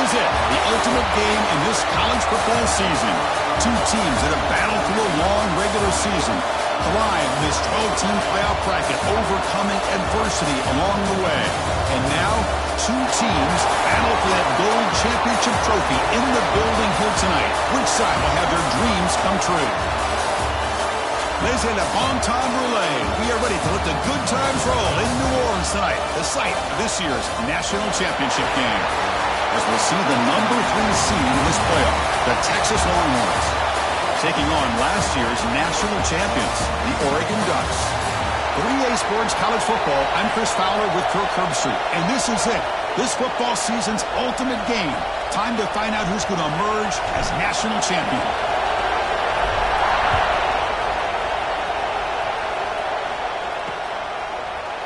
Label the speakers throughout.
Speaker 1: is it, the ultimate game in this college football season. Two teams that have battled through a long regular season, thrive in this 12-team playoff bracket, overcoming adversity along the way. And now, two teams battle for that gold championship trophy in the building here tonight. Which side will have their dreams come true? Ladies and gentlemen, bon temps roulette. We are ready to let the good times roll in New Orleans tonight, the site of this year's national championship game. As we'll see the number 3 seed in this playoff, the Texas Longhorns, taking on last year's national champions, the Oregon Ducks. For EA Sports College Football, I'm Chris Fowler with Kirk Herbstreit, and this is it. This football season's ultimate game. Time to find out who's going to emerge as national champion.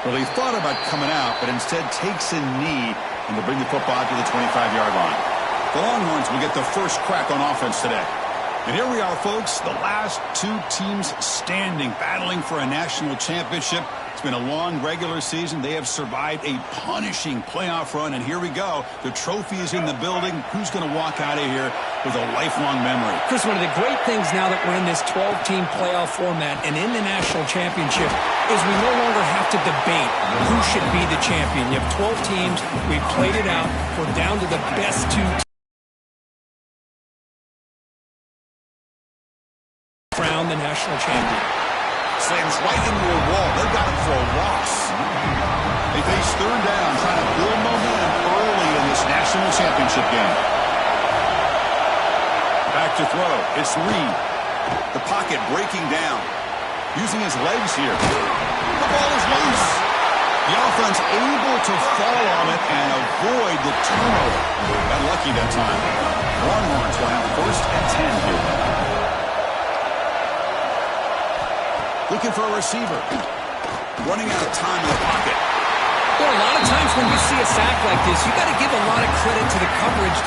Speaker 1: Well, he thought about coming out, but instead takes a knee and to bring the football to the 25-yard line. The Longhorns will get the first crack on offense today. And here we are, folks, the last two teams standing, battling for a national championship. It's been a long regular season. They have survived a punishing playoff run, and here we go. The trophy is in the building. Who's going to walk out of here with a lifelong memory?
Speaker 2: Chris, one of the great things now that we're in this 12-team playoff format and in the national championship is we no longer have to debate who should be the champion. You have 12 teams. We've played it out. We're down to the best two teams. Crown the national champion.
Speaker 1: Slams right into a wall. They've got him for a loss. They face third down, trying to build momentum early in this national championship game. Back to throw. It's Reed. The pocket breaking down. Using his legs here. The ball is loose. The offense able to fall on it and avoid the turnover. Got lucky that time. Longhorns will have first and 10 here. Looking for a receiver. Running out of time in the pocket.
Speaker 2: Well, a lot of times when you see a sack like this, you got to give a lot of credit to the coverage.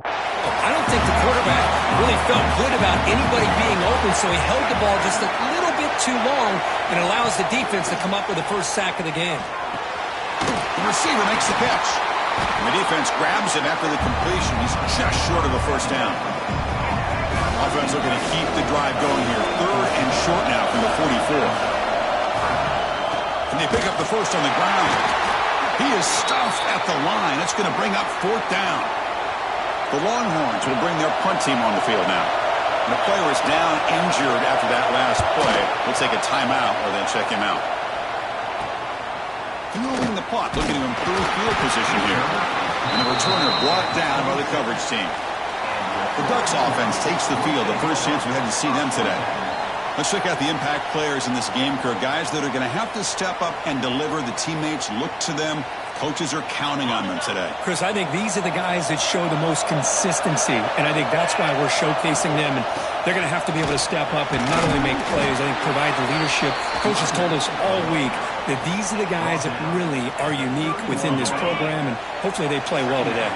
Speaker 2: I don't think the quarterback really felt good about anybody being open, so he held the ball just a little bit too long and allows the defense to come up with the first sack of the game.
Speaker 1: The receiver makes the catch. And the defense grabs him after the completion. He's just short of a first down. Offense looking to keep the drive going here. Third and short now from the 44. And they pick up the first on the ground. He is stuffed at the line. It's going to bring up fourth down. The Longhorns will bring their punt team on the field now. And the player is down injured after that last play. We'll take a timeout or then check him out. Fielding the punt, looking to improve field position here. And the returner brought down by the coverage team. The Ducks offense takes the field. The first chance we had to see them today. Let's check out the impact players in this game, Kirk. Guys that are going to have to step up and deliver. The teammates look to them. Coaches are counting on them today.
Speaker 2: Chris, I think these are the guys that show the most consistency, and I think that's why we're showcasing them. And they're going to have to be able to step up and not only make plays, I think provide the leadership. Coaches told us all week that these are the guys that really are unique within this program, and hopefully they play well today.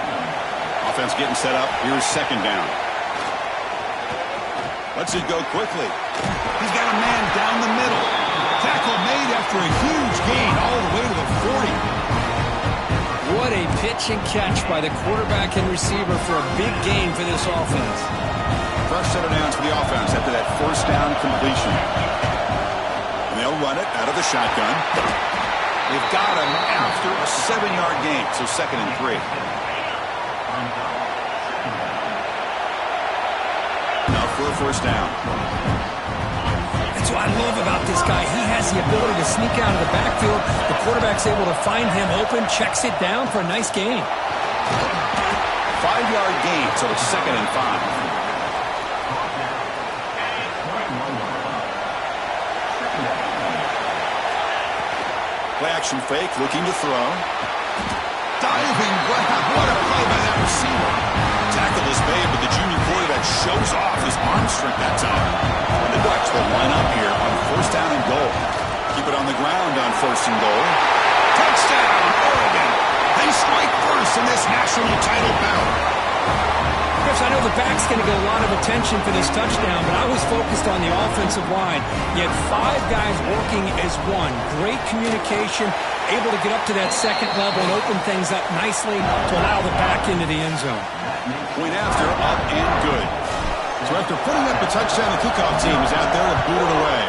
Speaker 1: Offense getting set up. Here's second down. Lets it go quickly. He's got a man down the middle. Tackle made after a huge gain all the way to the 40.
Speaker 2: What a pitch and catch by the quarterback and receiver for a big gain for this offense.
Speaker 1: Fresh set of downs for the offense after that first down completion. And they'll run it out of the shotgun. They've got him after a 7-yard gain, so second and 3. Now for a first down.
Speaker 2: That's what I love about this guy. He has the ability to sneak out of the backfield. The quarterback's able to find him open, checks it down for a nice gain.
Speaker 1: 5-yard gain, so it's second and 5. Play action fake, looking to throw. Diving, what a play by that receiver. Tackle is made, but the junior quarterback shows off his arm strength that time. And the Ducks will line up here on first down and goal. Keep it on the ground on first and goal. Touchdown, Oregon. They strike first in this national title bout.
Speaker 2: Chris, I know the back's going to get a lot of attention for this touchdown, but I was focused on the offensive line. You had 5 guys working as one. Great communication, able to get up to that second level and open things up nicely to allow the back into the end zone.
Speaker 1: Point after, up and good. So after putting up a touchdown, the kickoff team is out there to boot it away.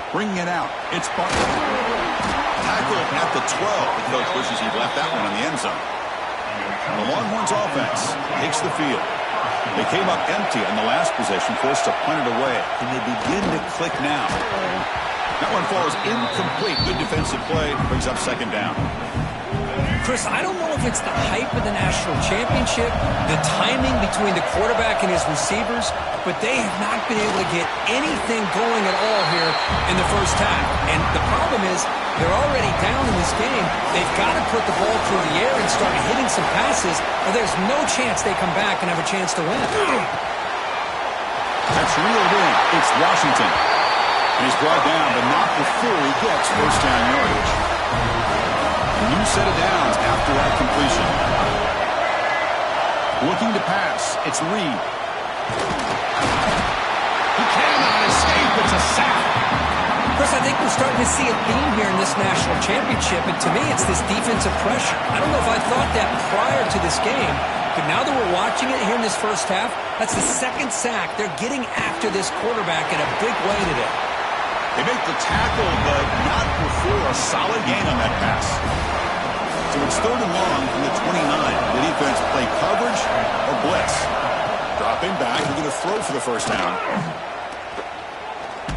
Speaker 1: Bringing it out, it's Butler. Tackled at the 12. The coach wishes he'd left that one in the end zone. The Longhorns offense takes the field. They came up empty on the last possession, forced to punt it away. Can they begin to click now? That one falls incomplete. Good defensive play. Brings up second down.
Speaker 2: Chris, I don't know if it's the hype of the national championship, the timing between the quarterback and his receivers, but they have not been able to get anything going at all here in the first half. And the problem is they're already down in this game. They've got to put the ball through the air and start hitting some passes, or there's no chance they come back and have a chance to win.
Speaker 1: That's reeled in. It's Washington. And he's brought down, but not before he gets first down yardage. A new set of downs after that completion. Looking to pass. It's Reed. He cannot escape. It's a sack.
Speaker 2: Chris, I think we're starting to see a theme here in this national championship, and to me it's this defensive pressure. I don't know if I thought that prior to this game, but now that we're watching it here in this first half, that's the second sack. They're getting after this quarterback in a big way today.
Speaker 1: They make the tackle, but not before a solid gain on that pass. So it's third and long from the 29. The defense play coverage or blitz. Dropping back, they're going to throw for the first down.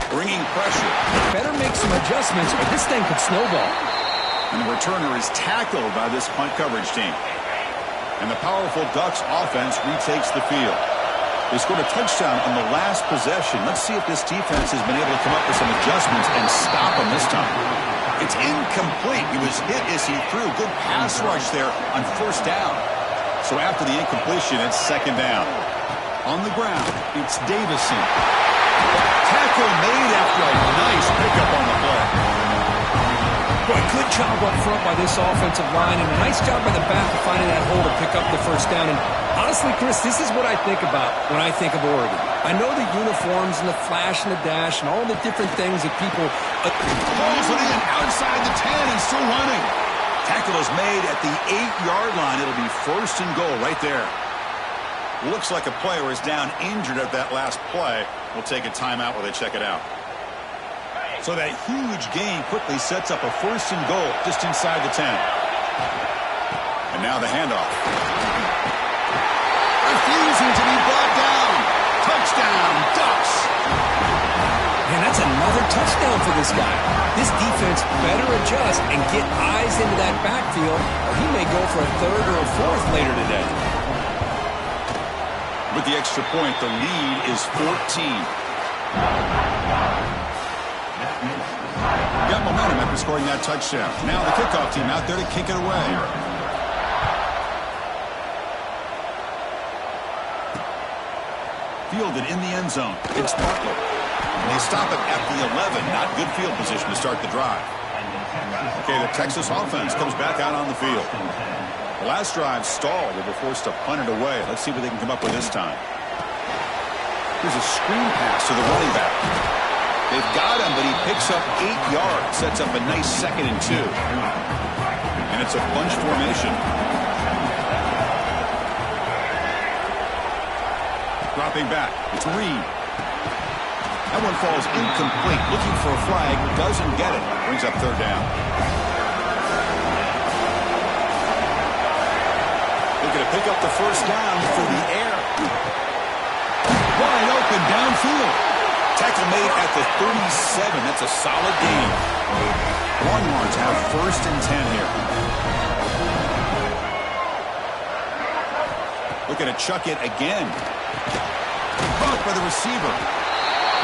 Speaker 1: Bringing pressure.
Speaker 2: Better make some adjustments or this thing could snowball.
Speaker 1: And the returner is tackled by this punt coverage team. And the powerful Ducks offense retakes the field. They scored a touchdown on the last possession. Let's see if this defense has been able to come up with some adjustments and stop them this time. It's incomplete. He was hit as he threw. Good pass rush there on first down. So after the incompletion, it's second down. On the ground, it's Davison. Tackle made after a nice pickup on the play.
Speaker 2: Boy, good job up front by this offensive line, and a nice job by the back of finding that hole to pick up the first down. And honestly, Chris, this is what I think about when I think of Oregon. I know the uniforms and the flash and the dash and all the different things that people...
Speaker 1: Pulls it in outside the 10 and still running. Tackle is made at the 8-yard line. It'll be first and goal right there. Looks like a player is down injured at that last play. We'll take a timeout while they check it out. So that huge gain quickly sets up a first and goal just inside the 10. And now the handoff. Refusing to be brought down. Touchdown, Ducks.
Speaker 2: And that's another touchdown for this guy. This defense better adjust and get eyes into that backfield, or he may go for a third or a fourth later today.
Speaker 1: With the extra point, the lead is 14. Got momentum after scoring that touchdown. Now the kickoff team out there to kick it away. Fielded in the end zone. It's Butler. And they stop it at the 11. Not good field position to start the drive. Okay, the Texas offense comes back out on the field. The last drive stalled. They were forced to punt it away. Let's see what they can come up with this time. Here's a screen pass to the running back. They've got him, but he picks up 8 yards. Sets up a nice 2nd and 2. And it's a bunch formation. Dropping back. It's Reed. That one falls incomplete. Looking for a flag. Doesn't get it. Brings up third down. Looking to pick up the first down through the air. Wide open downfield. Tackle made at the 37. That's a solid gain. Longhorns have first and 10 here. Looking to chuck it again. Caught by the receiver.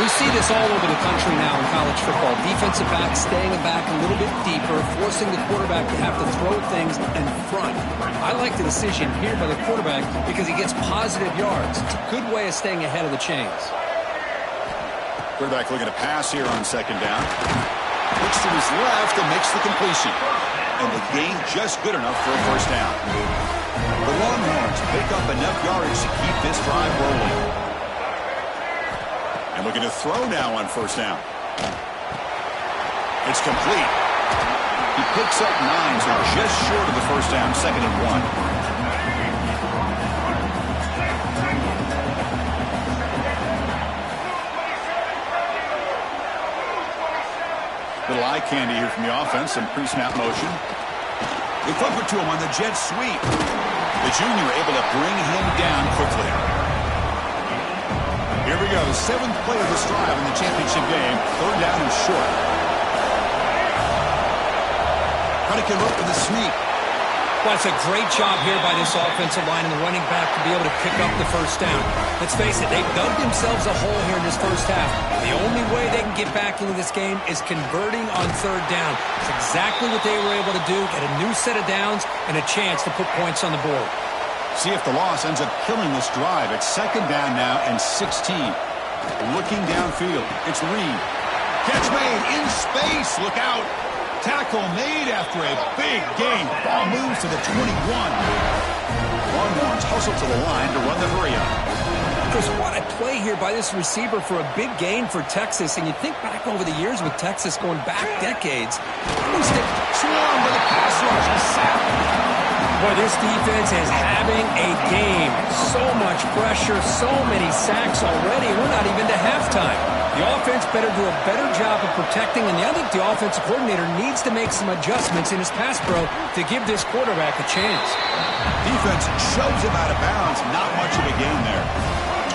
Speaker 2: We see this all over the country now in college football. Defensive backs staying back a little bit deeper, forcing the quarterback to have to throw things in front. I like the decision here by the quarterback because he gets positive yards. It's a good way of staying ahead of the chains.
Speaker 1: Quarterback looking to pass here on second down. Looks to his left and makes the completion. and the gain just good enough for a first down. The Longhorns pick up enough yardage to keep this drive rolling. And looking to throw now on first down. It's complete. He picks up 9, so just short of the first down, 2nd and 1. Little eye candy here from the offense, some pre-snap motion. They flip it to him on the jet sweep. The junior able to bring him down quickly. Here we go, the 7th play of this drive in the championship game. 3rd down and short. Trying to convert with the sneak.
Speaker 2: Well, it's a great job here by this offensive line and the running back to be able to pick up the first down. Let's face it, they've dug themselves a hole here in this first half. The only way they can get back into this game is converting on 3rd down. It's exactly what they were able to do, get a new set of downs and a chance to put points on the board.
Speaker 1: See if the loss ends up killing this drive. It's 2nd down now and 16. Looking downfield, it's Reed. Catch made in space, look out. Tackle made after a big gain. Ball moves to the 21. Longhorns hustle to the line to run the hurry-up.
Speaker 2: Chris, what a play here by this receiver for a big gain for Texas. And you think back over the years with Texas going back decades.
Speaker 1: Swarm with a pass rush. A sack.
Speaker 2: Boy, this defense is having a game. So much pressure, so many sacks already. We're not even to halftime. The offense better do a better job of protecting, and I think the offensive coordinator needs to make some adjustments in his pass pro to give this quarterback a chance.
Speaker 1: Defense shoves him out of bounds. Not much of a gain there.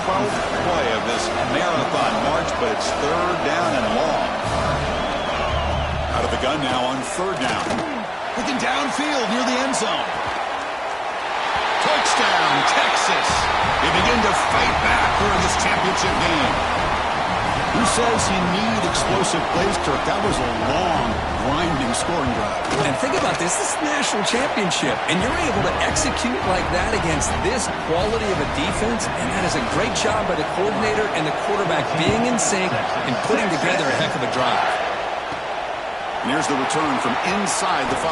Speaker 1: 12th play of this marathon march, but it's 3rd down and long. Out of the gun now on 3rd down. Looking downfield near the end zone. Touchdown, Texas. They begin to fight back here in this championship game. Who says you need explosive plays, Kirk? That was a long, grinding scoring drive.
Speaker 2: And think about this. This is the national championship, and you're able to execute like that against this quality of a defense, and that is a great job by the coordinator and the quarterback being in sync and putting together a heck of a drive.
Speaker 1: And here's the return from inside the 5.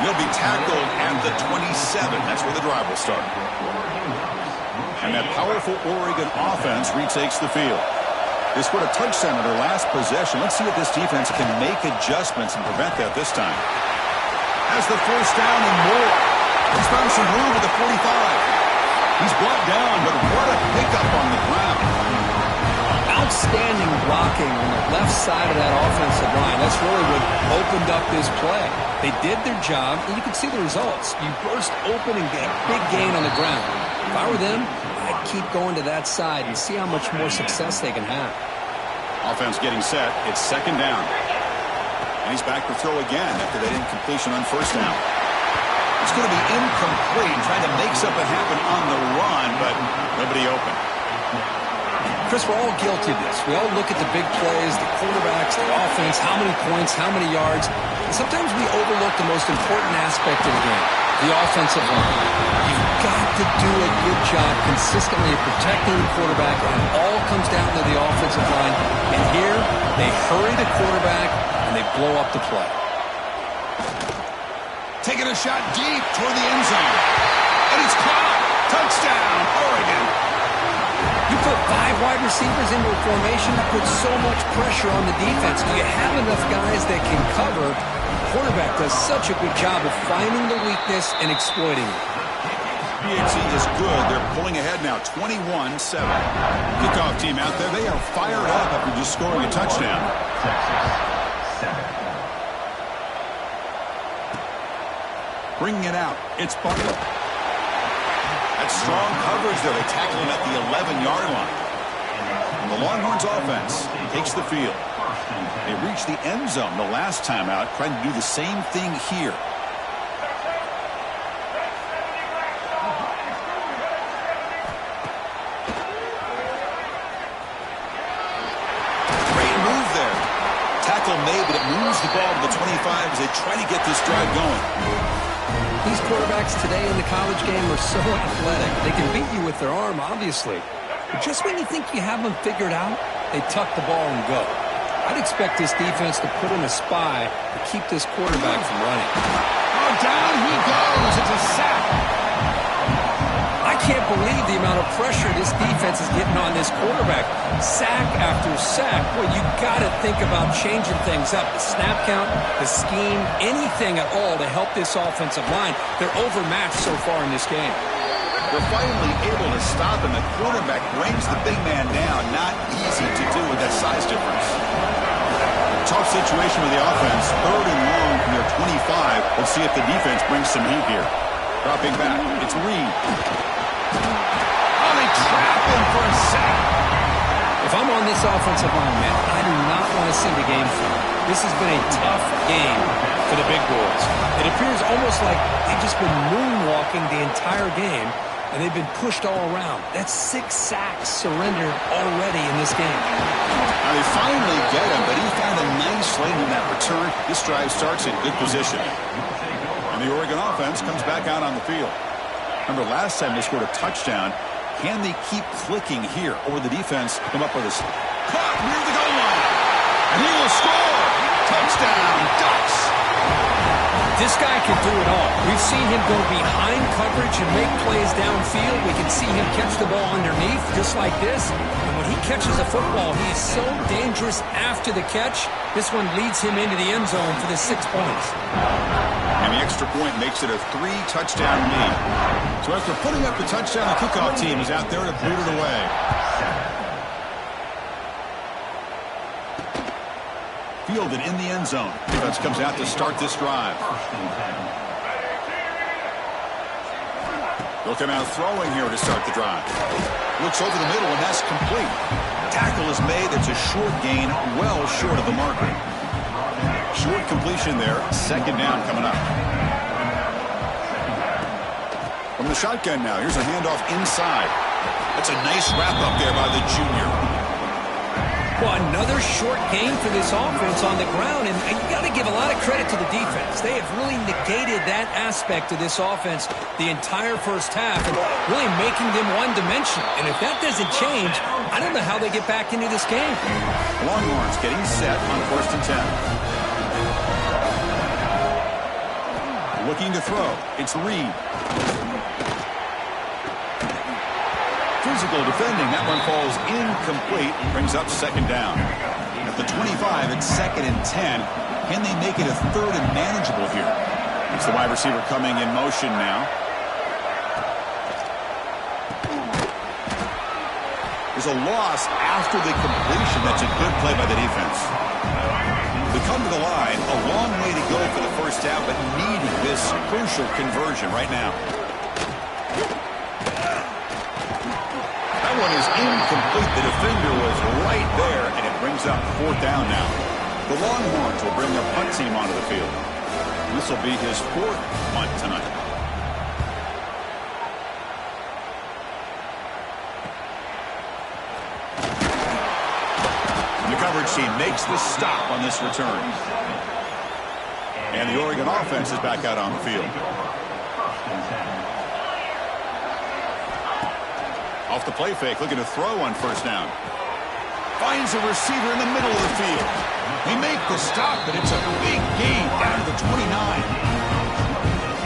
Speaker 1: He'll be tackled at the 27. That's where the drive will start. And that powerful Oregon offense retakes the field. They scored a touchdown on their last possession. Let's see if this defense can make adjustments and prevent that this time. Has the first down and more. He's found some room at the 45. He's brought down, but what a pickup on the ground.
Speaker 2: Outstanding blocking on the left side of that offensive line. That's really what opened up this play. They did their job, and you can see the results. You burst open and get a big gain on the ground. If I were them, I'd keep going to that side and see how much more success they can have.
Speaker 1: Offense getting set. It's 2nd down. And he's back to throw again after that incompletion on first down. It's going to be incomplete, trying to make something happen on the run, but nobody open.
Speaker 2: Chris, we're all guilty of this. We all look at the big plays, the quarterbacks, the offense, how many points, how many yards. And sometimes we overlook the most important aspect of the game, the offensive line. You've got to do a good job consistently of protecting the quarterback, and it all comes down to the offensive line. And here, they hurry the quarterback, and they blow up the play.
Speaker 1: Taking a shot deep toward the end zone. And it's caught. Touchdown, Oregon.
Speaker 2: You put 5 wide receivers into a formation, that puts so much pressure on the defense. Do you have enough guys that can cover? The quarterback does such a good job of finding the weakness and exploiting it.
Speaker 1: PHC is good. They're pulling ahead now, 21-7. Kickoff team out there. They are fired up after just scoring a touchdown. Bringing it out. It's Butler. That's strong coverage there. They tackle him at the 11-yard line. And the Longhorns offense takes the field. They reached the end zone the last time out, trying to do the same thing here. Great move there. Tackle made, but it moves the ball to the 25 as they try to get this drive going.
Speaker 2: These quarterbacks today in the college game are so athletic. They can beat you with their arm, obviously. But just when you think you have them figured out, they tuck the ball and go. I'd expect this defense to put in a spy to keep this quarterback from running.
Speaker 1: Oh, down he goes. It's a sack.
Speaker 2: I can't believe the amount of pressure this defense is getting on this quarterback. Sack after sack. Well, you got to think about changing things up. The snap count, the scheme, anything at all to help this offensive line. They're overmatched so far in this game.
Speaker 1: They're finally able to stop him. The quarterback brings the big man down. Not easy to do with that size difference. Tough situation with the offense. 3rd and long from their 25. Let's see if the defense brings some heat here. Dropping back. It's Reed. Oh, they trap him for a sack.
Speaker 2: If I'm on this offensive line, man, I do not want to see the game film. This has been a tough game for the big boys. It appears almost like they've just been moonwalking the entire game, and they've been pushed all around. That's 6 sacks surrendered already in this game.
Speaker 1: Now they finally get him, but he found a nice lane in that return. This drive starts in good position. And the Oregon offense comes back out on the field. Remember, last time they scored a touchdown. Can they keep clicking here? Or the defense come up with a caught near the goal line? And he will score! Touchdown, Ducks!
Speaker 2: This guy can do it all. We've seen him go behind coverage and make plays downfield. We can see him catch the ball underneath, just like this. And when he catches a football, he is so dangerous after the catch. This one leads him into the end zone for the 6 points.
Speaker 1: And the extra point makes it a 3-touchdown lead. So after putting up the touchdown, the kickoff team is out there to boot it away. Fielded in the end zone. Defense comes out to start this drive. They'll come out throwing here to start the drive. Looks over the middle, and that's complete. Tackle is made. It's a short gain, well short of the marker. Short completion there. 2nd down coming up. From the shotgun now, here's a handoff inside. That's a nice wrap-up there by the junior.
Speaker 2: Well, another short gain for this offense on the ground, and you got to give a lot of credit to the defense. They have really negated that aspect of this offense the entire first half and really making them one-dimensional. And if that doesn't change, I don't know how they get back into this game.
Speaker 1: Longhorns getting set on 1st and 10. Looking to throw. It's Reed. Physical defending. That one falls incomplete. Brings up 2nd down. At the 25, it's 2nd and 10. Can they make it a 3rd and manageable here? It's the wide receiver coming in motion now. There's a loss after the completion. That's a good play by the defense. They come to the line. A long way to go for the first down, but needing this crucial conversion right now. That one is incomplete. The defender was right there, and it brings up 4th down now. The Longhorns will bring their punt team onto the field. This will be his 4th punt tonight. The coverage team makes the stop on this return. And the Oregon offense is back out on the field. Off the play fake, looking to throw on 1st down. Finds a receiver in the middle of the field. They make the stop, but it's a big gain down to the 29.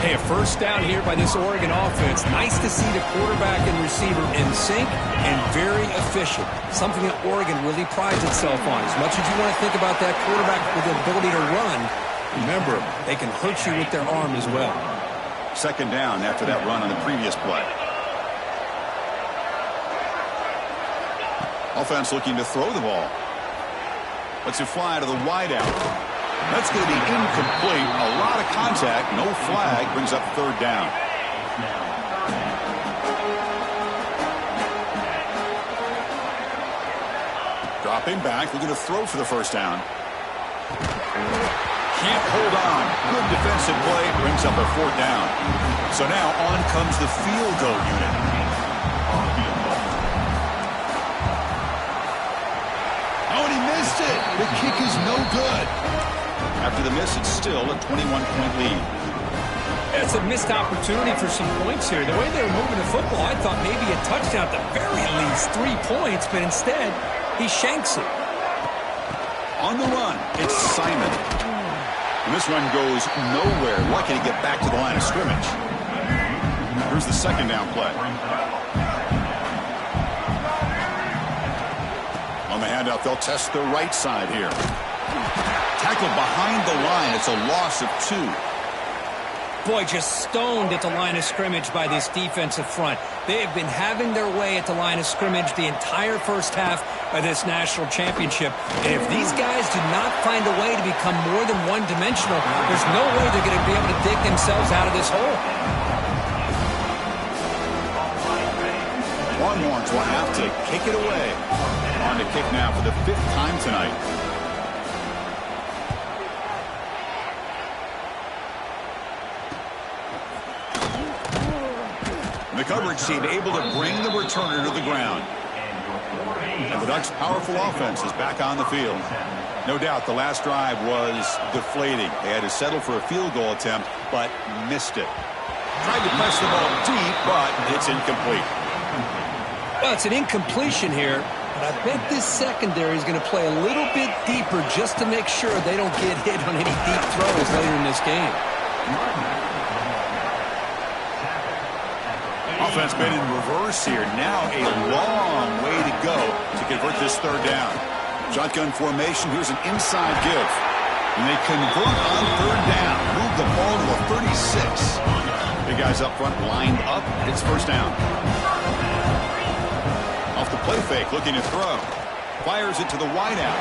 Speaker 2: Hey, a 1st down here by this Oregon offense. Nice to see the quarterback and receiver in sync and very efficient. Something that Oregon really prides itself on. As much as you want to think about that quarterback with the ability to run, remember, they can hurt you with their arm as well.
Speaker 1: 2nd down after that run on the previous play. Offense looking to throw the ball. Lets it fly to the wideout. That's going to be incomplete. A lot of contact. No flag. Brings up 3rd down. Dropping back. Looking to throw for the 1st down. Can't hold on. Good defensive play. Brings up a 4th down. So now on comes the field goal unit. The kick is no good. After the miss, it's still a 21-point lead.
Speaker 2: It's a missed opportunity for some points here. The way they were moving the football, I thought maybe a touchdown at the very least, 3 points, but instead, he shanks it.
Speaker 1: On the run, it's Simon. And this run goes nowhere. Lucky to get back to the line of scrimmage. Here's the second down play. On the handout, they'll test the right side here. Tackled behind the line. It's a loss of 2.
Speaker 2: Boy, just stoned at the line of scrimmage by this defensive front. They have been having their way at the line of scrimmage the entire first half of this national championship. And if these guys do not find a way to become more than one-dimensional, there's no way they're going to be able to dig themselves out of this hole.
Speaker 1: Longhorns will have to kick it away. On to kick now for the 5th time tonight. The coverage team able to bring the returner to the ground. And the Ducks' powerful offense is back on the field. No doubt the last drive was deflating. They had to settle for a field goal attempt, but missed it. Tried to press the ball deep, but it's incomplete.
Speaker 2: Well, it's an incompletion here, but I bet this secondary is going to play a little bit deeper just to make sure they don't get hit on any deep throws later in this game.
Speaker 1: Offense made in reverse here. Now a long way to go to convert this third down. Shotgun formation. Here's an inside give. And they convert on third down. Move the ball to a 36. Big guys up front lined up. It's first down. Off the play fake, looking to throw. Fires it to the wideout.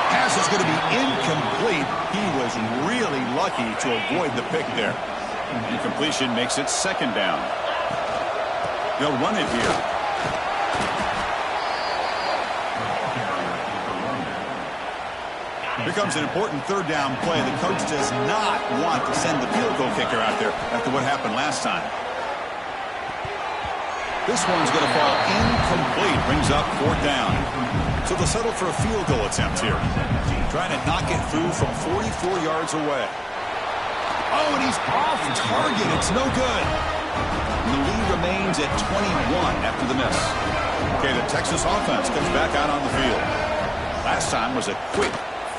Speaker 1: Pass is going to be incomplete. He was really lucky to avoid the pick there. Incompletion makes it second down. They'll run it here. Here comes an important third down play. The coach does not want to send the field goal kicker out there after what happened last time. This one's going to fall incomplete. Brings up fourth down. So they'll settle for a field goal attempt here. Trying to knock it through from 44 yards away. Oh, and he's off target. It's no good. And the lead remains at 21 after the miss. Okay, the Texas offense comes back out on the field. Last time was a quick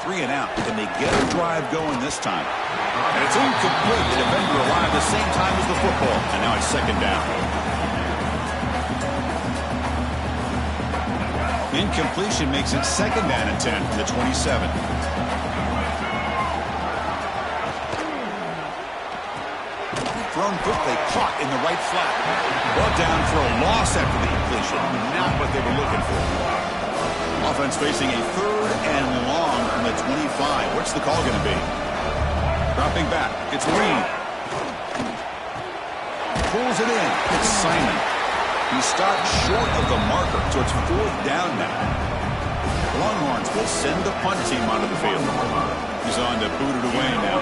Speaker 1: 3 and out. Can they get a drive going this time? And it's incomplete. The defender arrived the same time as the football. And now it's second down. Incompletion makes it second down and 10 from the 27. Thrown quickly, caught in the right flat. Brought down for a loss after the completion. Not what they were looking for. Offense facing a third and long from the 25. What's the call going to be? Dropping back. It's Reed. Pulls it in. It's Simon. He stopped short of the marker, so it's fourth down now. The Longhorns will send the punt team onto the field. He's on to boot it away now.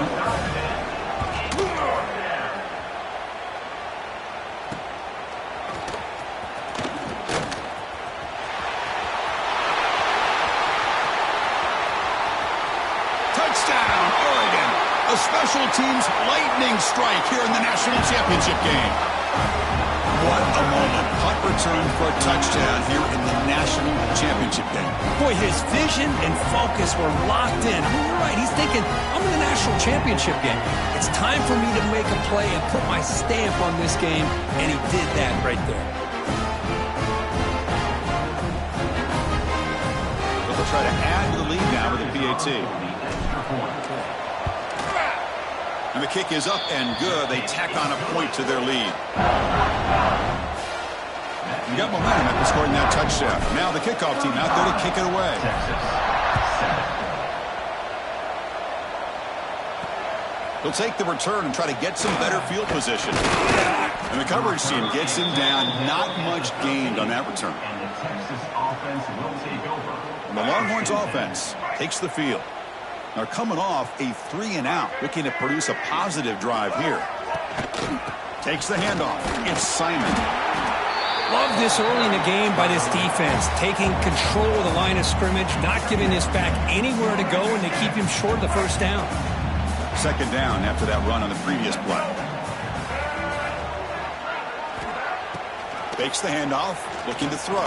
Speaker 1: Touchdown, Oregon. A special teams lightning strike here in the national championship game. What a moment. Punt return for a touchdown here in the national championship game.
Speaker 2: Boy, his vision and focus were locked in. I mean, you're right. He's thinking, I'm in the national championship game. It's time for me to make a play and put my stamp on this game, and he did that right there.
Speaker 1: They'll try to add to the lead now with a PAT. And the kick is up and good. They tack on a point to their lead. You got momentum after scoring that touchdown. Now the kickoff team out there to kick it away. They'll take the return and try to get some better field position. And the coverage team gets him down. Not much gained on that return. And the Longhorns offense takes the field. They're coming off a 3 and out, looking to produce a positive drive here. Takes the handoff. It's Simon.
Speaker 2: Love this early in the game by this defense, taking control of the line of scrimmage, not giving this back anywhere to go, and to keep him short of the first down.
Speaker 1: Second down after that run on the previous play. Fakes the handoff, looking to throw.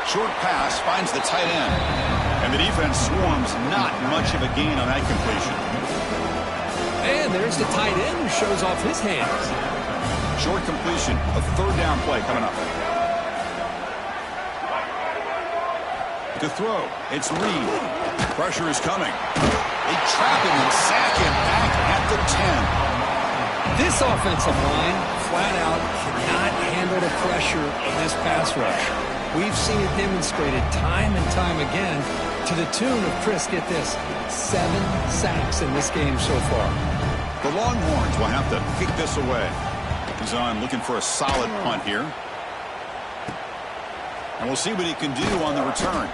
Speaker 1: Short pass finds the tight end. And the defense swarms, not much of a gain on that completion.
Speaker 2: And there's the tight end who shows off his hands.
Speaker 1: Short completion, a third down play coming up. To throw, it's Reed. Pressure is coming. They trap him and sack him back at the 10.
Speaker 2: This offensive line, flat out, cannot handle the pressure of this pass rush. We've seen it demonstrated time and time again to the tune of, Chris, get this, 7 sacks in this game so far.
Speaker 1: The Longhorns will have to kick this away. He's on looking for a solid punt here. And we'll see what he can do on the return.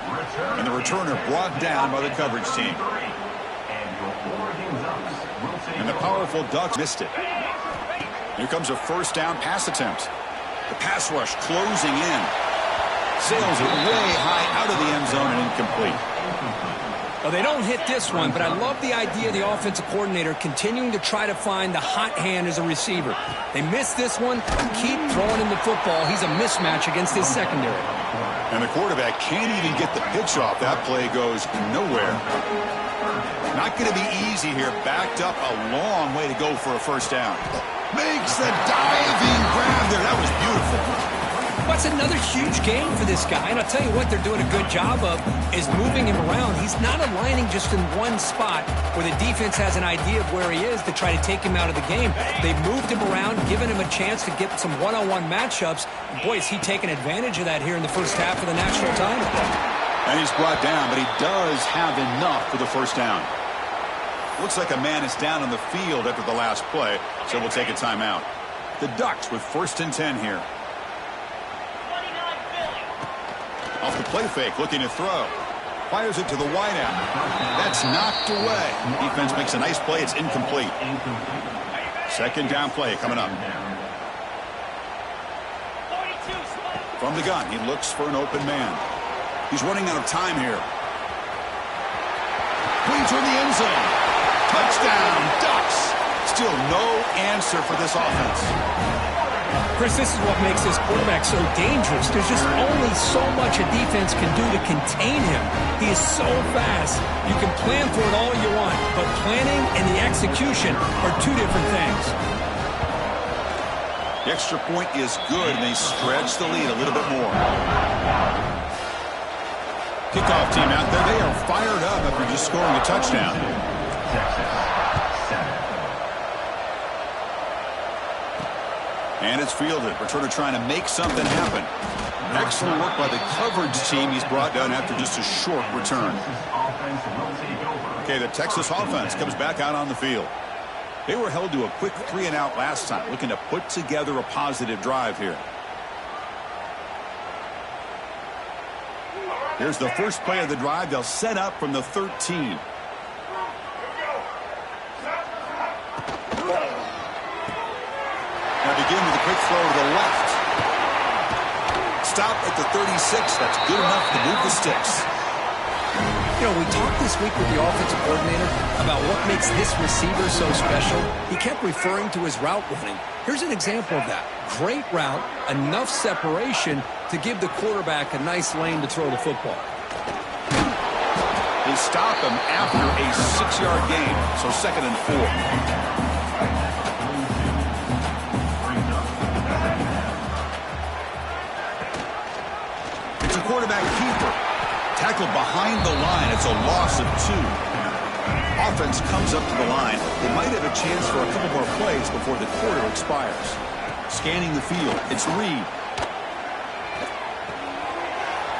Speaker 1: And the returner brought down by the coverage team. And the powerful Ducks missed it. Here comes a first down pass attempt. The pass rush closing in. Sails it way high out of the end zone and incomplete.
Speaker 2: Well, they don't hit this one, but I love the idea of the offensive coordinator continuing to try to find the hot hand as a receiver. They miss this one, keep throwing him the football. He's a mismatch against his secondary.
Speaker 1: And the quarterback can't even get the pitch off. That play goes nowhere. Not going to be easy here. Backed up a long way to go for a first down. Makes the diving grab there. That was beautiful.
Speaker 2: What's another huge game for this guy, and I'll tell you what they're doing a good job of is moving him around. He's not aligning just in one spot where the defense has an idea of where he is to try to take him out of the game. They've moved him around, given him a chance to get some one-on-one matchups. Boy, is he taking advantage of that here in the first half of the national title.
Speaker 1: And he's brought down, but he does have enough for the first down. Looks like a man is down on the field after the last play, so we'll take a timeout. The Ducks with 1st and 10 here. Off the play fake, looking to throw. Fires it to the wideout. That's knocked away. Defense makes a nice play. It's incomplete. Second down play coming up. From the gun, he looks for an open man. He's running out of time here. Clean toward the end zone. Touchdown, Ducks. Still no answer for this offense.
Speaker 2: Chris, this is what makes this quarterback so dangerous. There's just only so much a defense can do to contain him. He is so fast. You can plan for it all you want, but planning and the execution are two different things.
Speaker 1: The extra point is good, and they stretch the lead a little bit more. Kickoff team out there. They are fired up after just scoring a touchdown. And it's fielded. Returner trying to make something happen. Excellent work by the coverage team. He's brought down after just a short return. Okay, the Texas offense comes back out on the field. They were held to a quick 3-and-out last time, looking to put together a positive drive here. Here's the first play of the drive. They'll set up from the 13. Begin with a quick throw to the left. Stop at the 36. That's good enough to move the sticks.
Speaker 2: You know, we talked this week with the offensive coordinator about what makes this receiver so special. He kept referring to his route running. Here's an example of that. Great route, enough separation to give the quarterback a nice lane to throw the football.
Speaker 1: They stop him after a 6-yard gain, so 2nd and 4. Quarterback keeper. Tackled behind the line. It's a loss of 2. Offense comes up to the line. They might have a chance for a couple more plays before the quarter expires. Scanning the field. It's Reed.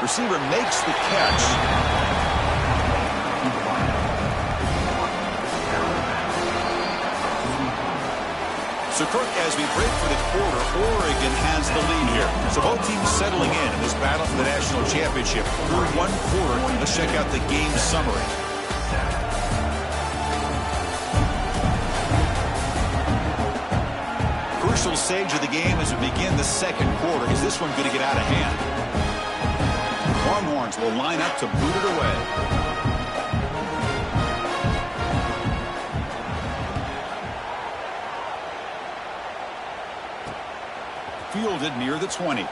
Speaker 1: Receiver makes the catch. So, Kirk, as we break for the quarter, Oregon has the lead here. So both teams settling in this battle for the national championship. Through 1 quarter, let's check out the game summary. Crucial stage of the game as we begin the 2nd quarter. Is this one going to get out of hand? Longhorns will line up to boot it away. Fielded near the 20.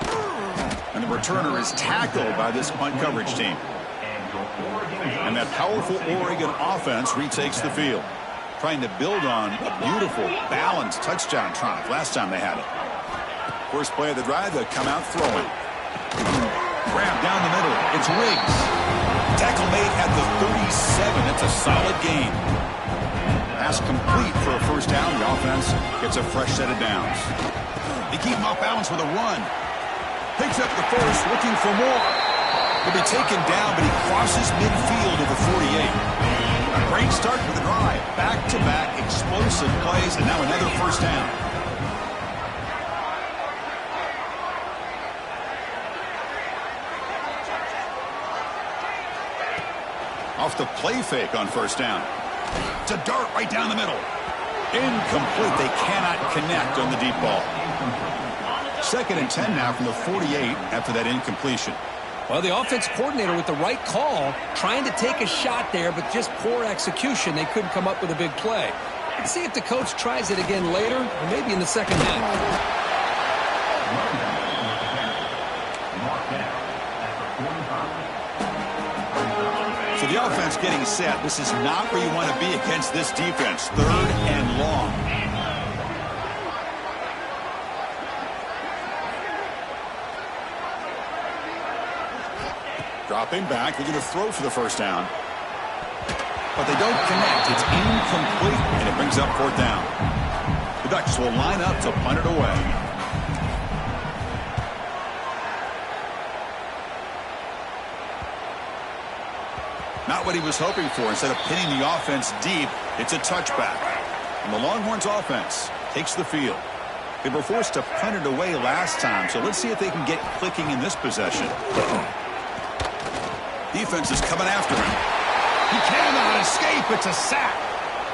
Speaker 1: And the returner is tackled by this punt coverage team. And that powerful Oregon offense retakes the field, trying to build on a beautiful, balanced touchdown triumph last time they had it. First play of the drive, they come out throwing. Grab down the middle. It's Riggs. Tackle made at the 37. It's a solid gain. Pass complete for a first down. The offense gets a fresh set of downs. They keep him off balance with a run. Picks up the first, looking for more. He'll be taken down, but he crosses midfield of the 48. A great start for the drive. Back-to-back explosive plays, and now another first down. Off the play fake on first down. It's a dart right down the middle. Incomplete. They cannot connect on the deep ball. 2nd and 10 now from the 48 after that incompletion.
Speaker 2: Well, the offense coordinator with the right call, trying to take a shot there, but just poor execution. They couldn't come up with a big play. Let's see if the coach tries it again later, or maybe in the second half.
Speaker 1: So the offense getting set. This is not where you want to be against this defense. 3rd and long. Dropping back. They're going to throw for the first down. But they don't connect. It's incomplete, and it brings up 4th down. The Ducks will line up to punt it away. Not what he was hoping for. Instead of pinning the offense deep, it's a touchback. And the Longhorns offense takes the field. They were forced to punt it away last time, so let's see if they can get clicking in this possession. Defense is coming after him. He cannot escape. It's a sack.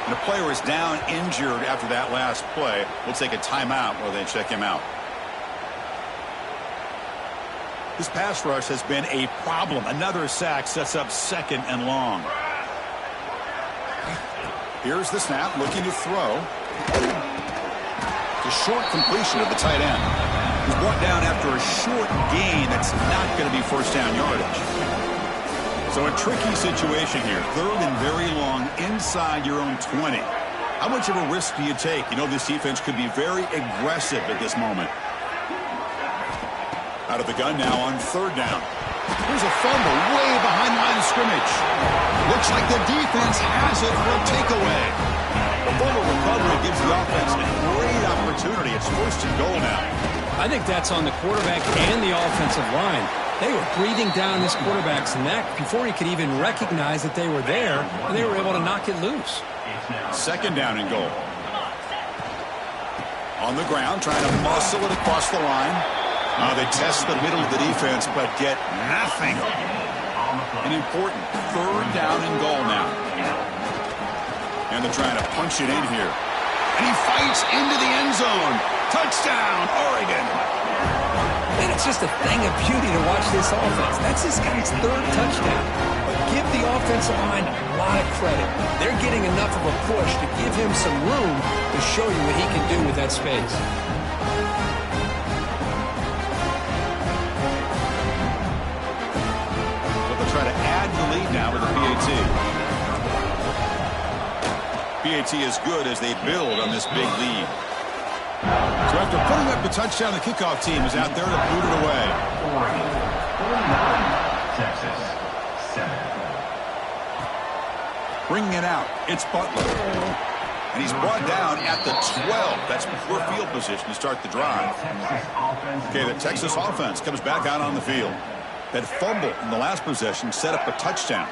Speaker 1: And the player is down injured after that last play. We'll take a timeout while they check him out. This pass rush has been a problem. Another sack sets up 2nd and long. Here's the snap, looking to throw. The short completion of the tight end. He's brought down after a short gain that's not going to be first down yardage. So a tricky situation here. 3rd and very long inside your own 20. How much of a risk do you take? You know this defense could be very aggressive at this moment. Out of the gun now on 3rd down. Here's a fumble way behind the line of scrimmage. Looks like the defense has it for a takeaway. The fumble recovery gives the offense a great opportunity. It's 1st and goal now.
Speaker 2: I think that's on the quarterback and the offensive line. They were breathing down this quarterback's neck before he could even recognize that they were there, and they were able to knock it loose.
Speaker 1: 2nd down and goal. On the ground, trying to muscle it across the line. They test the middle of the defense, but get nothing. An important 3rd down and goal now. And they're trying to punch it in here. And he fights into the end zone. Touchdown, Oregon.
Speaker 2: And it's just a thing of beauty to watch this offense. That's this guy's 3rd touchdown. But give the offensive line a lot of credit. They're getting enough of a push to give him some room to show you what he can do with that space.
Speaker 1: Try to add the lead now with the PAT. PAT is good as they build on this big lead. So after putting up the touchdown, the kickoff team is out there to boot it away.
Speaker 3: Texas, 7.
Speaker 1: Bringing it out, it's Butler. And he's brought down at the 12. That's before field position to start the drive. Okay, the Texas offense comes back out on the field. That fumble in the last possession set up a touchdown.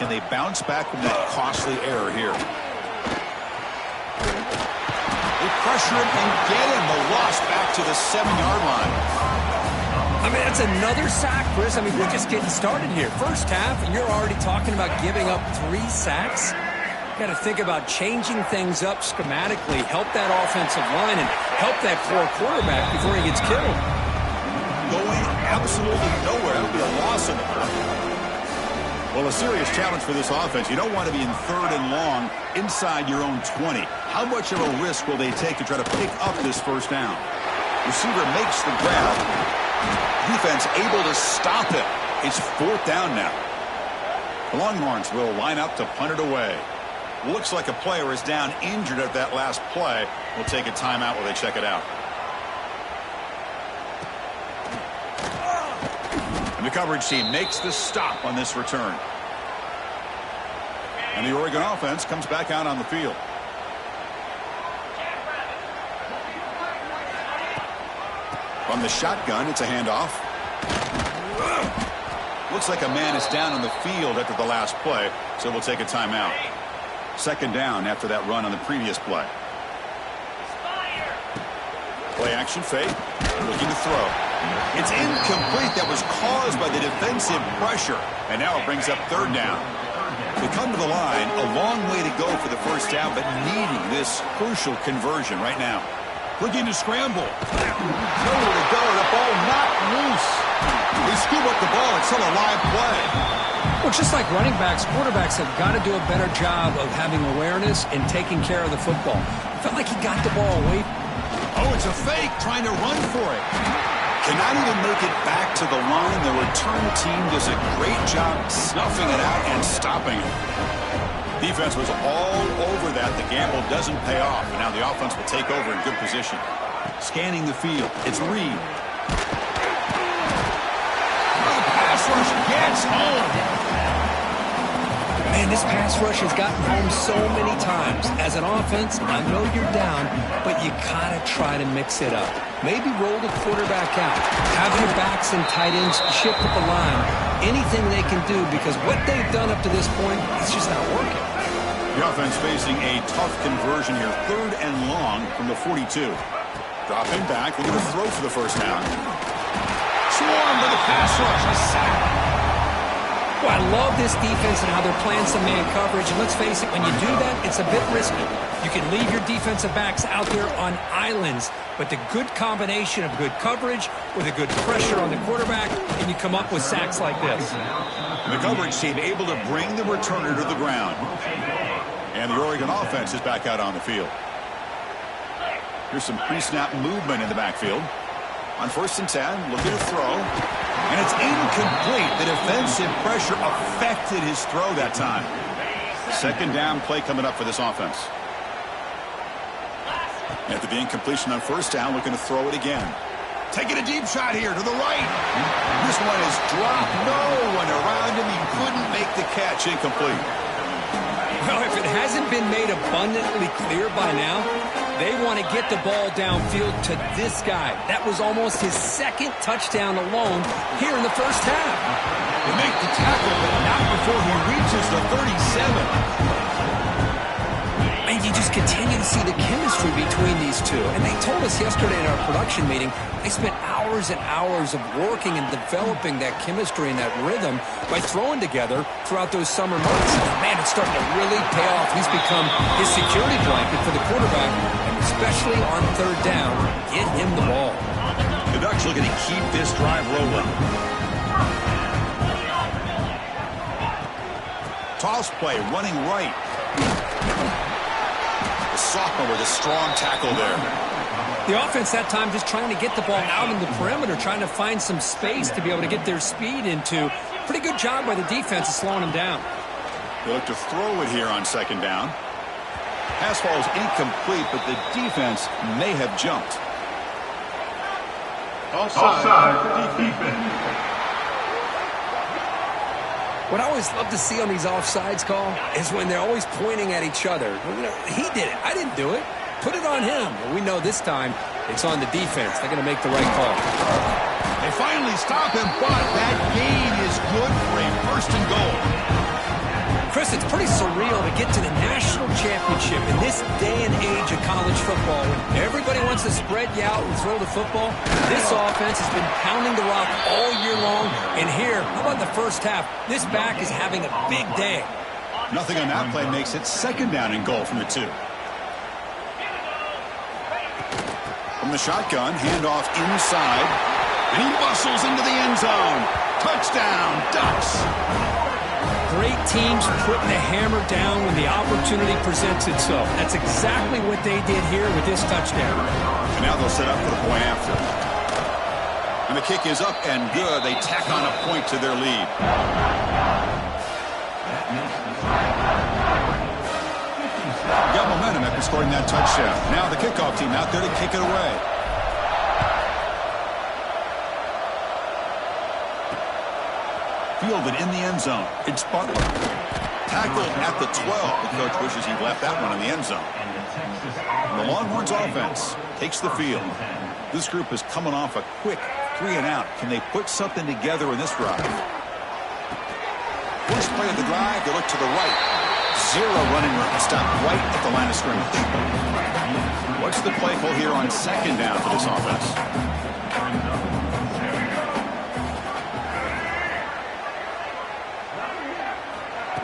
Speaker 1: Can they bounce back from that costly error here? They pressure him and get him. The loss back to the 7-yard line.
Speaker 2: I mean, that's another sack, Chris. I mean, we're just getting started here. First half, and you're already talking about giving up 3 sacks. Got to think about changing things up schematically, help that offensive line, and help that poor quarterback before he gets killed.
Speaker 1: Going absolutely nowhere. That would be a loss in the play. Well, a serious challenge for this offense. You don't want to be in 3rd and long inside your own 20. How much of a risk will they take to try to pick up this first down? Receiver makes the grab. Defense able to stop it. It's 4th down now. The Longhorns will line up to punt it away. Looks like a player is down injured at that last play. We'll take a timeout while they check it out. And the coverage team makes the stop on this return. And the Oregon offense comes back out on the field. From the shotgun, it's a handoff. Looks like a man is down on the field after the last play, so we'll take a timeout. Second down after that run on the previous play. Play action fake. Looking to throw. It's incomplete. That was caused by the defensive pressure. And now it brings up third down. They come to the line. A long way to go for the first down, but needing this crucial conversion right now. Looking to scramble. Nowhere to go. The ball knocked loose. They scoop up the ball. It's still a live play.
Speaker 2: Well, just like running backs, quarterbacks have got to do a better job of having awareness and taking care of the football. It felt like he got the ball away.
Speaker 1: Oh, it's a fake, trying to run for it. Cannot even make it back to the line. The return team does a great job snuffing it out and stopping it. Defense was all over that. The gamble doesn't pay off. And now the offense will take over in good position. Scanning the field. It's Reed. The pass rush gets home.
Speaker 2: Man, this pass rush has gotten home so many times. As an offense, I know you're down, but you gotta try to mix it up. Maybe roll the quarterback out. Have your backs and tight ends shift at the line. Anything they can do, because what they've done up to this point, it's just not working.
Speaker 1: The offense facing a tough conversion here. Third and long from the 42. Dropping back, looking to throw for the first down. Swarm to the pass rush. A sack.
Speaker 2: Well, I love this defense and how they're playing some man coverage. And let's face it, when you do that, it's a bit risky. You can leave your defensive backs out there on islands, but the good combination of good coverage with a good pressure on the quarterback, and you come up with sacks like this.
Speaker 1: The coverage team able to bring the returner to the ground. And the Oregon offense is back out on the field. Here's some pre-snap movement in the backfield. On 1st and 10, looking to throw. And it's incomplete. The defensive pressure affected his throw that time. Second down play coming up for this offense. After the incompletion on 1st down, looking to throw it again. Taking a deep shot here to the right. This one is dropped. No one around him. He couldn't make the catch. Incomplete.
Speaker 2: Well, if it hasn't been made abundantly clear by now, they want to get the ball downfield to this guy. That was almost his second touchdown alone here in the first half.
Speaker 1: They make the tackle, but not before he reaches the 37.
Speaker 2: And you just continue to see the chemistry between these two. And they told us yesterday in our production meeting, they spent hours and hours of working and developing that chemistry and that rhythm by throwing together throughout those summer months. Man, it's starting to really pay off. He's become his security blanket for the quarterback, and especially on third down, get him the ball.
Speaker 1: The Ducks looking to keep this drive rolling. Toss play, running right. Sophomore with a strong tackle there.
Speaker 2: The offense that time just trying to get the ball out in the perimeter, trying to find some space to be able to get their speed into. Pretty good job by the defense of slowing them down.
Speaker 1: They look to throw it here on 2nd down. Pass ball is incomplete, but the defense may have jumped.
Speaker 3: Offside defense.
Speaker 2: What I always love to see on these offsides call is when they're always pointing at each other. You know, he did it. I didn't do it. Put it on him. Well, we know this time it's on the defense. They're going to make the right call.
Speaker 1: They finally stop him, but that gain is good for a 1st and goal.
Speaker 2: Chris, it's pretty surreal to get to the national championship in this day and age of college football when everybody wants to spread you out and throw the football. This offense has been pounding the rock all year long, and here, how about the first half? This back is having a big day.
Speaker 1: Nothing on that play makes it 2nd down and goal from the 2. From the shotgun, handoff inside, and he bustles into the end zone. Touchdown, Ducks.
Speaker 2: Great teams putting the hammer down when the opportunity presents itself. That's exactly what they did here with this touchdown.
Speaker 1: And now they'll set up for the point after. And the kick is up and good. They tack on a point to their lead. Got momentum after scoring that touchdown. Now the kickoff team out there to kick it away. Fielded in the end zone. It's Butler. Tackled at the 12. The coach wishes he left that one in the end zone. And the Longhorns offense takes the field. This group is coming off a quick 3-and-out. Can they put something together in this drive? First play of the drive, they look to the right. Zero running room. Stopped right at the line of scrimmage. What's the play call here on second down for this offense?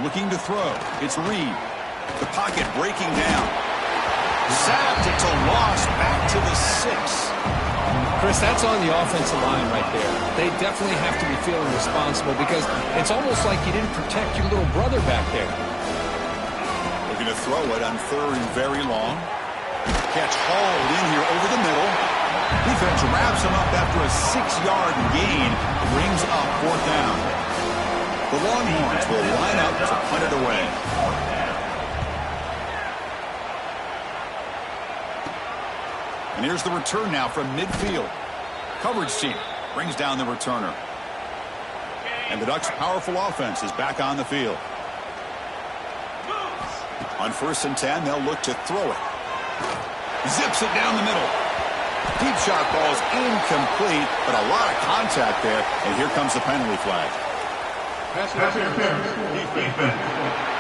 Speaker 1: Looking to throw. It's Reed. The pocket breaking down. Sacked. It's a loss back to the 6.
Speaker 2: Chris, that's on the offensive line right there. They definitely have to be feeling responsible because it's almost like you didn't protect your little brother back there.
Speaker 1: Looking to throw it on 3rd and very long. Catch hauled in here over the middle. Defense wraps him up after a 6-yard gain. Brings up 4th down. The Longhorns will line up to punt it away. And here's the return now from midfield. Coverage team brings down the returner. And the Ducks' powerful offense is back on the field. On 1st and 10, they'll look to throw it. Zips it down the middle. Deep shot ball's incomplete, but a lot of contact there. And here comes the penalty flag.
Speaker 3: Pass interference. Defense.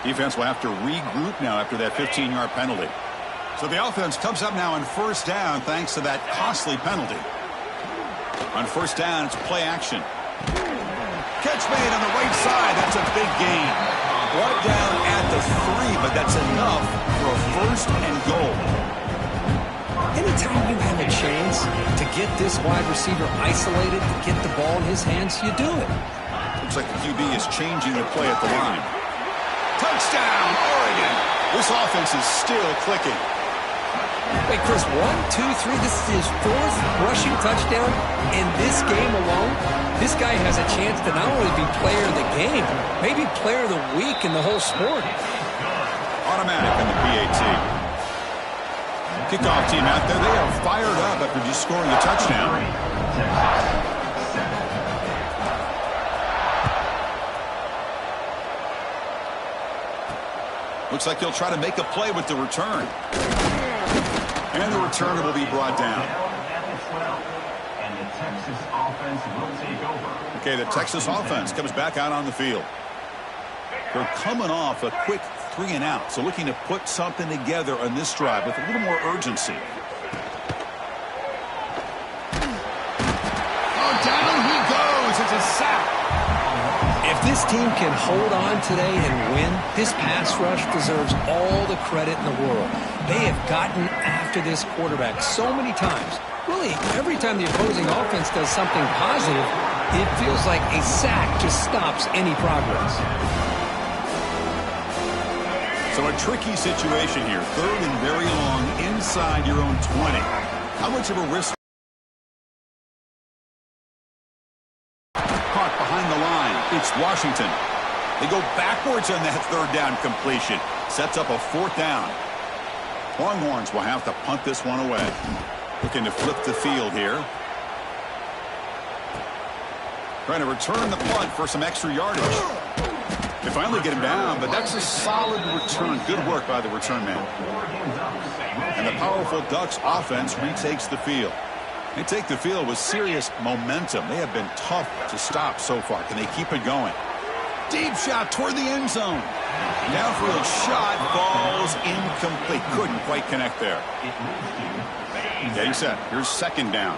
Speaker 1: Defense will have to regroup now after that 15-yard penalty. So the offense comes up now on 1st down thanks to that costly penalty. On 1st down, it's play action. Catch made on the right side. That's a big gain. Brought down at the 3, but that's enough for a 1st and goal.
Speaker 2: Anytime you have a chance to get this wide receiver isolated, to get the ball in his hands, you do it.
Speaker 1: Looks like the QB is changing the play at the line. Touchdown, Oregon. This offense is still clicking.
Speaker 2: Wait, Chris, 1, 2, 3. This is his 4th rushing touchdown in this game alone. This guy has a chance to not only be player of the game, maybe player of the week in the whole sport.
Speaker 1: Automatic in the PAT. Kickoff team out there. They are fired up after just scoring a touchdown. Looks like he'll try to make a play with the return. And the returner will be brought down.
Speaker 3: And the Texas offense will take over.
Speaker 1: Okay, the Texas offense comes back out on the field. They're coming off a quick 3-and-out, so looking to put something together on this drive with a little more urgency. Oh, down he goes. It's a sack.
Speaker 2: If this team can hold on today and win, this pass rush deserves all the credit in the world. They have gotten after this quarterback so many times. Really, every time the opposing offense does something positive, it feels like a sack just stops any progress.
Speaker 1: So a tricky situation here. 3rd and very long inside your own 20. How much of a risk? Caught behind the line. It's Washington. They go backwards on that 3rd down completion. Sets up a 4th down. Longhorns will have to punt this one away. Looking to flip the field here. Trying to return the punt for some extra yardage. They finally get him down, but that's a solid return. Good work by the return man. And the powerful Ducks offense retakes the field. They take the field with serious momentum. They have been tough to stop so far. Can they keep it going? Deep shot toward the end zone. Downfield shot falls incomplete. Couldn't quite connect there. Yeah, you said. Here's 2nd down.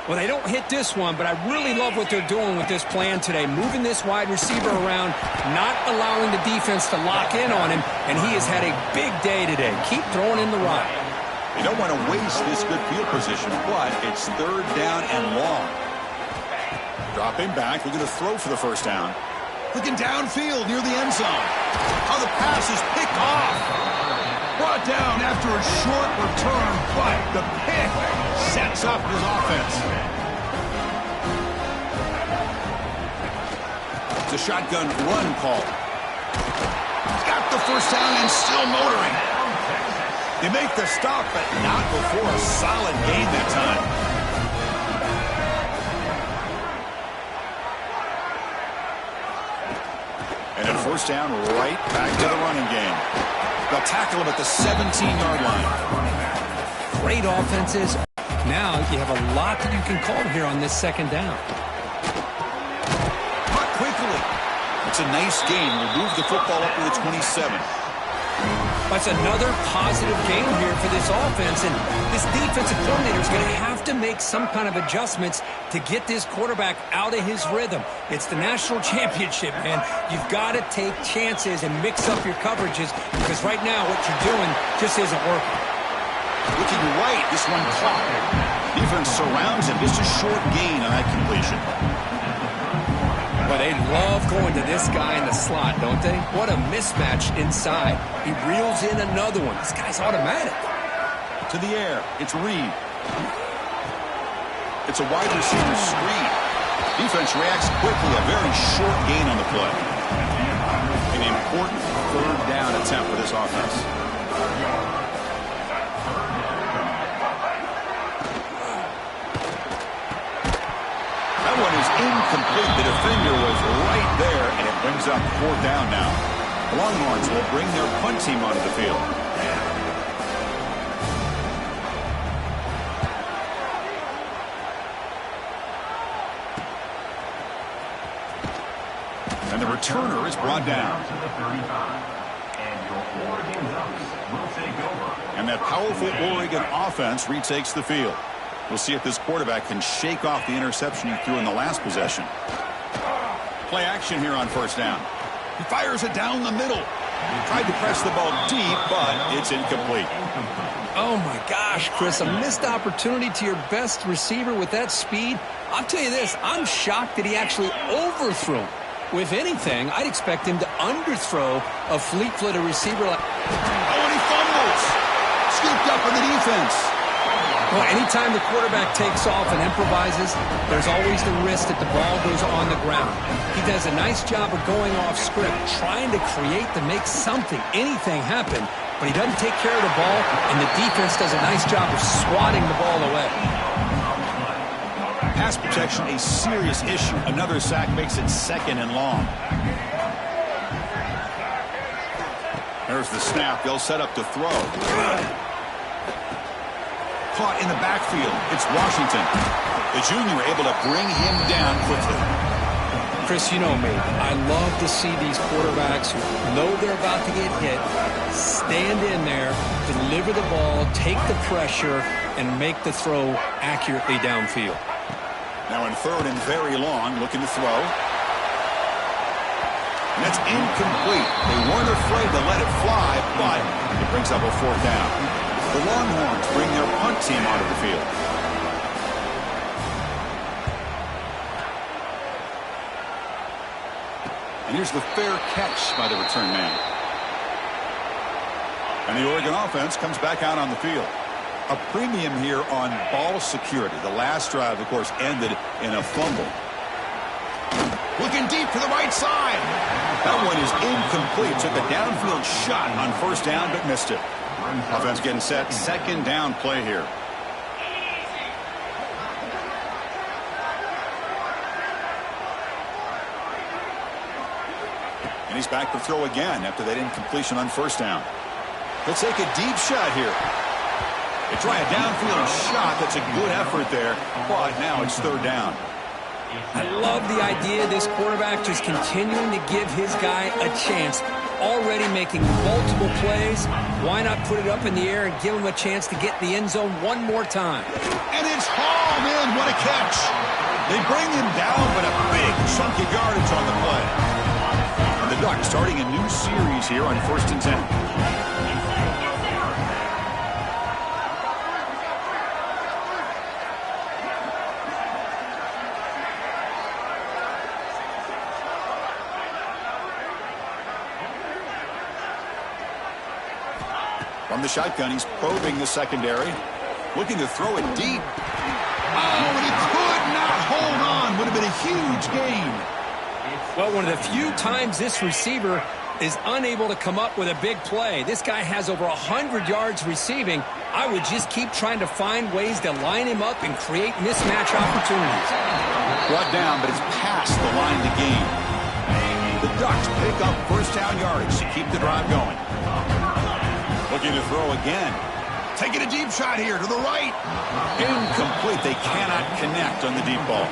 Speaker 2: Well, they don't hit this one, but I really love what they're doing with this plan today. Moving this wide receiver around, not allowing the defense to lock in on him, and he has had a big day today. Keep throwing in the rock.
Speaker 1: You don't want to waste this good field position, but it's 3rd down and long. Dropping back, looking to throw for the 1st down. Looking downfield near the end zone. Oh, the pass is picked off. Brought down after a short return, but the pick sets up his offense. a shotgun run call. He's got the first down and still motoring. They make the stop, but not before a solid gain that time. And a first down right back to the running game. They'll tackle him at the 17-yard line.
Speaker 2: Great offenses. Now you have a lot that you can call here on this second down.
Speaker 1: Caught quickly. It's a nice gain. We'll move the football up to the 27.
Speaker 2: That's another positive game here for this offense, and this defensive coordinator is going to have to make some kind of adjustments to get this quarterback out of his rhythm. It's the national championship, man. You've got to take chances and mix up your coverages, because right now what you're doing just isn't working.
Speaker 1: Looking right, this one caught. Defense surrounds him. Just a short gain on that completion.
Speaker 2: But they love going to this guy in the slot, don't they? What a mismatch inside. He reels in another one. This guy's automatic.
Speaker 1: To the air. It's Reed. It's a wide receiver screen. Defense reacts quickly. A very short gain on the play. An important third down attempt for this offense. That one is incomplete. The defender was right there, and it brings up fourth down now. The Longhorns will bring their punt team onto the field. And the returner is brought down. And that powerful Oregon offense retakes the field. We'll see if this quarterback can shake off the interception he threw in the last possession. Play action here on first down. He fires it down the middle. He tried to press the ball deep, but it's incomplete.
Speaker 2: Oh, my gosh, Chris, a missed opportunity to your best receiver with that speed. I'll tell you this, I'm shocked that he actually overthrew him. If anything, I'd expect him to underthrow a fleet-footed receiver like...
Speaker 1: Oh, and he fumbles. Scooped up in the defense.
Speaker 2: Well, anytime the quarterback takes off and improvises, there's always the risk that the ball goes on the ground. He does a nice job of going off script, trying to create to make something, anything happen, but he doesn't take care of the ball, and the defense does a nice job of swatting the ball away.
Speaker 1: Pass protection, a serious issue. Another sack makes it second and long. There's the snap. They'll set up to throw. Caught in the backfield. It's Washington. The junior able to bring him down quickly.
Speaker 2: Chris, you know me. I love to see these quarterbacks who know they're about to get hit, stand in there, deliver the ball, take the pressure, and make the throw accurately downfield.
Speaker 1: Now in third and very long, looking to throw. And that's incomplete. They weren't afraid to let it fly, but it brings up a fourth down. The Longhorns bring their punt team onto the field. And here's the fair catch by the return man. And the Oregon offense comes back out on the field. A premium here on ball security. The last drive, of course, ended in a fumble. Looking deep to the right side. That one is incomplete. Took a downfield shot on first down, but missed it. Offense getting set. Second down play here. And he's back to throw again after that incompletion on first down. He'll take a deep shot here. They try a downfield shot. That's a good effort there, but now it's third down.
Speaker 2: I love the idea of this quarterback just continuing to give his guy a chance. Already making multiple plays. Why not put it up in the air and give him a chance to get in the end zone one more time?
Speaker 1: And it's hauled in. What a catch. They bring him down, but a big chunk of yardage on the play. And the Ducks starting a new series here on 1st and 10. From the shotgun, he's probing the secondary. Looking to throw it deep. Oh, and he could not hold on. Would have been a huge gain.
Speaker 2: Well, one of the few times this receiver is unable to come up with a big play. This guy has over 100 yards receiving. I would just keep trying to find ways to line him up and create mismatch opportunities.
Speaker 1: Brought down, but it's past the line to gain. The Ducks pick up first down yardage to keep the drive going. Looking to throw again. Taking a deep shot here to the right. Incomplete. They cannot connect on the deep ball.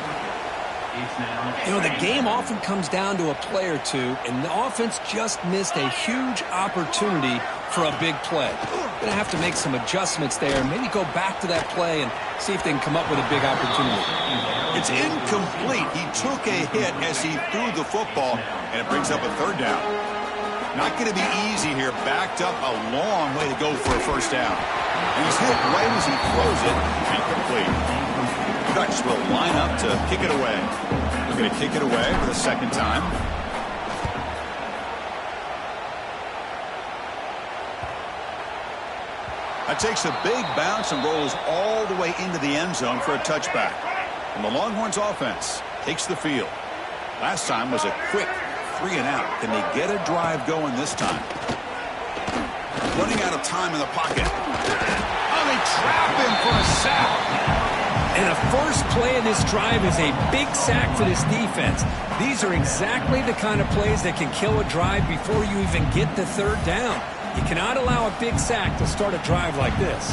Speaker 2: You know, the game often comes down to a play or two, and the offense just missed a huge opportunity for a big play. Going to have to make some adjustments there, and maybe go back to that play and see if they can come up with a big opportunity.
Speaker 1: It's incomplete. He took a hit as he threw the football, and it brings up a third down. Not going to be easy here. Backed up a long way to go for a first down. And he's hit right as he throws it. Incomplete. Ducks will line up to kick it away. We're going to kick it away for the second time. That takes a big bounce and rolls all the way into the end zone for a touchback. And the Longhorns offense takes the field. Last time was a quick 3-and-out. Can they get a drive going this time? Running out of time in the pocket. Oh, they trap him for a sack.
Speaker 2: And the first play of this drive is a big sack for this defense. These are exactly the kind of plays that can kill a drive before you even get the third down. You cannot allow a big sack to start a drive like this.